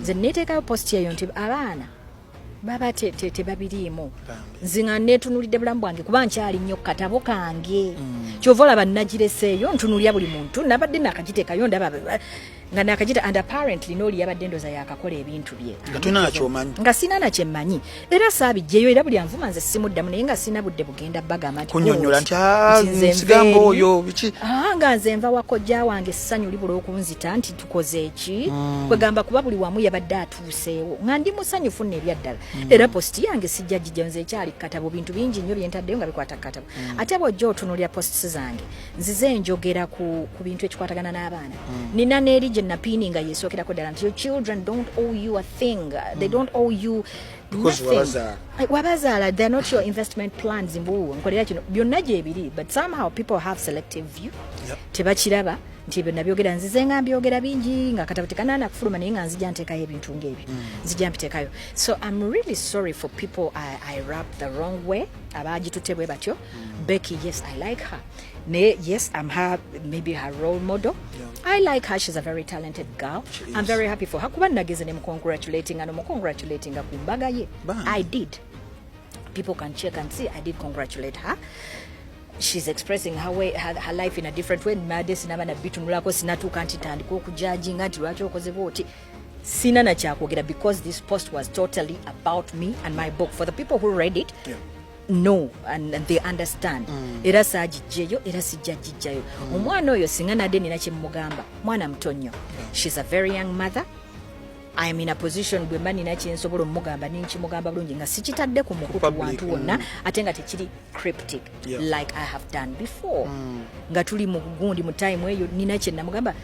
nze neteekayo post eyo nti abaana baba tebabiriimu nzinga netunulidde bulamu bwange kuba nkyali nnyo katabo kange kyova olaba nagireseeyo ntunulya buli muntu nabadde nakagiteekayo ndaba nga nakagita and apparently noli yabadde ndoza yakakola ebintu bye nga sina na kyemmanyi era saabijjeyo era buli anvuma nze simuddamu naye nga sina budde bugenda bagamba nti kunyonyola nti nsigambo oyo biki nga nze nva wakojja wange ssanyu libula okunzita nti tukoze eki kwegamba kuba buli wamu yabadde atuuseewo nga ndi musanyufu nebya ddala era posti yange sijja gijja nze ekyali katabo bintu bingi nnyo byentaddeyo nga bikwata katabo ate bw'ojja otunuulira posti zange nzize njogera ku bintu ekikwatagana n'abaana nina n'eri gye napiininga yeesookerako ddala nti your children don't owe you a thing they don't owe you because wabazaala they're not your investment plans mbu nkolera kino byonna gyebiri but somehow people have selective view tebakiraba nti byonna byogera nzize nga mbyogera bingi nga katabo tekanana kufuluma naye nga nzija nteekayo ebintu ng'ebyo nzija mpiteekayo so I'm really sorry for people I rap the wrong way abaagitutte bwe batyo Becky yes I like her yes I'm her maybe her role model I like her she's a very talented girl I'm very happy for her kuba nageze ne congratulating and congratulating ku mbaga ye I did people can check and see I did congratulate her she's expressing her way her life in a different way made sinabana bitunulako sinatuka nti tandika okujudginga nti lwaki okoze bwoti sina na kyakwogera because this post was totally about me and my book for the people who read it no and they understand era saajijjeyo era sijjajijjayo omwana oyo singa nadde nina kyemmugamba mwana mutonnyo she's a very young mother I am in a position bwe mba nina kyensobola omugamba ninkimugamba bulungi nga sikitadde ku mukutu wantu wonna ate nga tekiri cryptic like I have done before nga tuli mu gundi mu time eyo nina kyennamugamba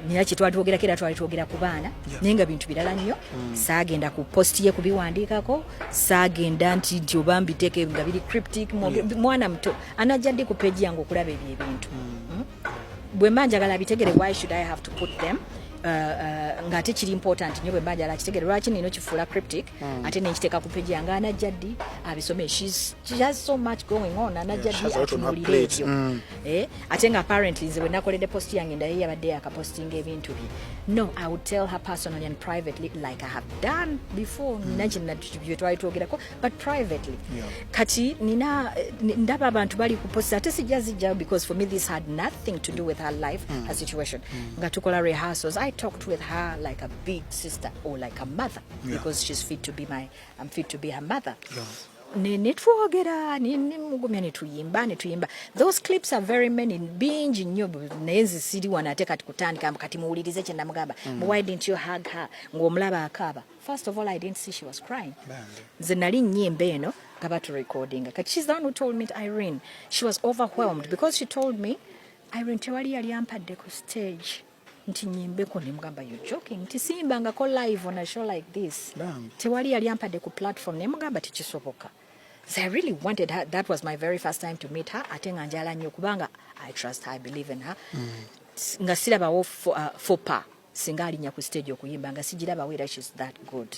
nina kyetwatwogerako era twalitwogera ku baana naye nga bintu birala nnyo saagenda ku posti ye kubiwandiikako saagenda nti oba mbiteeke nga biri cryptic mwana muto anajja ddi ku peegi yange okulaba ebyo ebintu bwe mba njagala bitegere why should I have to put them nga ate kiri important nnyo bwe mba njagala kitegere lwaki nino kifuula cryptic ate nenkiteeka ku peegi yange anajja ddi abisome she has so much going on anajja ddi atunuulira ebyo ate nga apparently nze bwe nakoledde posti yange ndaye yabadde yakapostinga ebintu bye no I would tell her personally and privately like I have done before nina bye twali twogerako but privately kati nina ndaba abantu bali ku posti ate sijja zijjayo because for me this had nothing to do with her life her situation nga tukola rehearsals I talked with her like a big sister or like a mother because she's fit to be I'm fit to be her mother netwogera nimugumya netuyimba those clips are very many bingi nnyo naye zisiri wana ate kati kutandika kati muwulirize kye namugamba why didn't you hug her ng'omulaba akaaba first of all I didn't see she was crying nze nali nnyimba eno nga batu recording kati she's the one who told me Irene she was overwhelmed because she told me Irene tewali yali ampadde ku stage nti nyimbeko nemugamba you joking nti simbangako live on a show like this tewali yali ampadde ku platform nemugamba tikisoboka so I really wanted her that was my very first time to meet her ate nga njala nnyo kubanga I trust her I believe in her nga sirabawo fopa singa alinya ku stage okuyimba nga sijirabawo era she's that good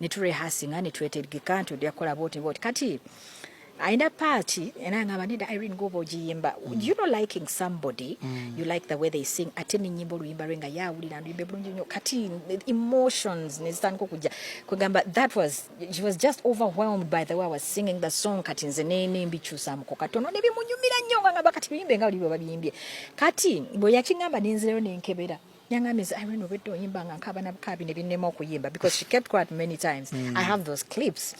neturehasinga netwetegeka nti odyakola boti kati aina party ena ngaba nida Irene gobo jiyimba you know liking somebody you like the way they sing ateni nyimbo luyimba renga yawulira ndimbe bulungi nyo kati emotions nezitanko kujja kugamba she was just overwhelmed by the way I was singing the song kati nze nene mbichusa mko katono ne bimunyumira nnyo ngaba kati biyimbe nga libo babiyimbye kati bwe yakingamba ninzero nenkebera Nyangamiz Irene obedde oyimba nga nkaba nabukabi ne binnema okuyimba because she kept quiet many times I have those clips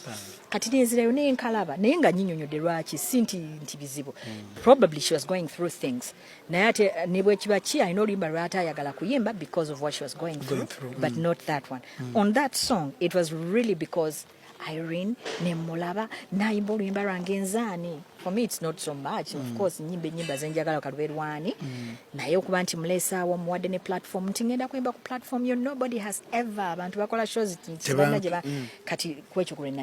kati nezirayo nenkalaba naye nga nyinyonyodde lwaki sinti bizibu probably she was going through things naye ate ne bwe kiba ki alina oluyimba lw'ate ayagala kuyimba because of what she was going through but not that one on that song it was really because Irene nemulaba nayimba oluyimba lwange nzaani for me it's not so much of course nyimba zenjagala kaluberwani naye okuba nti mulesaawo muwadde ne platform nti ngenda kuyimba ku platform nobody has ever abantu bakola shows kati kwekyo kulena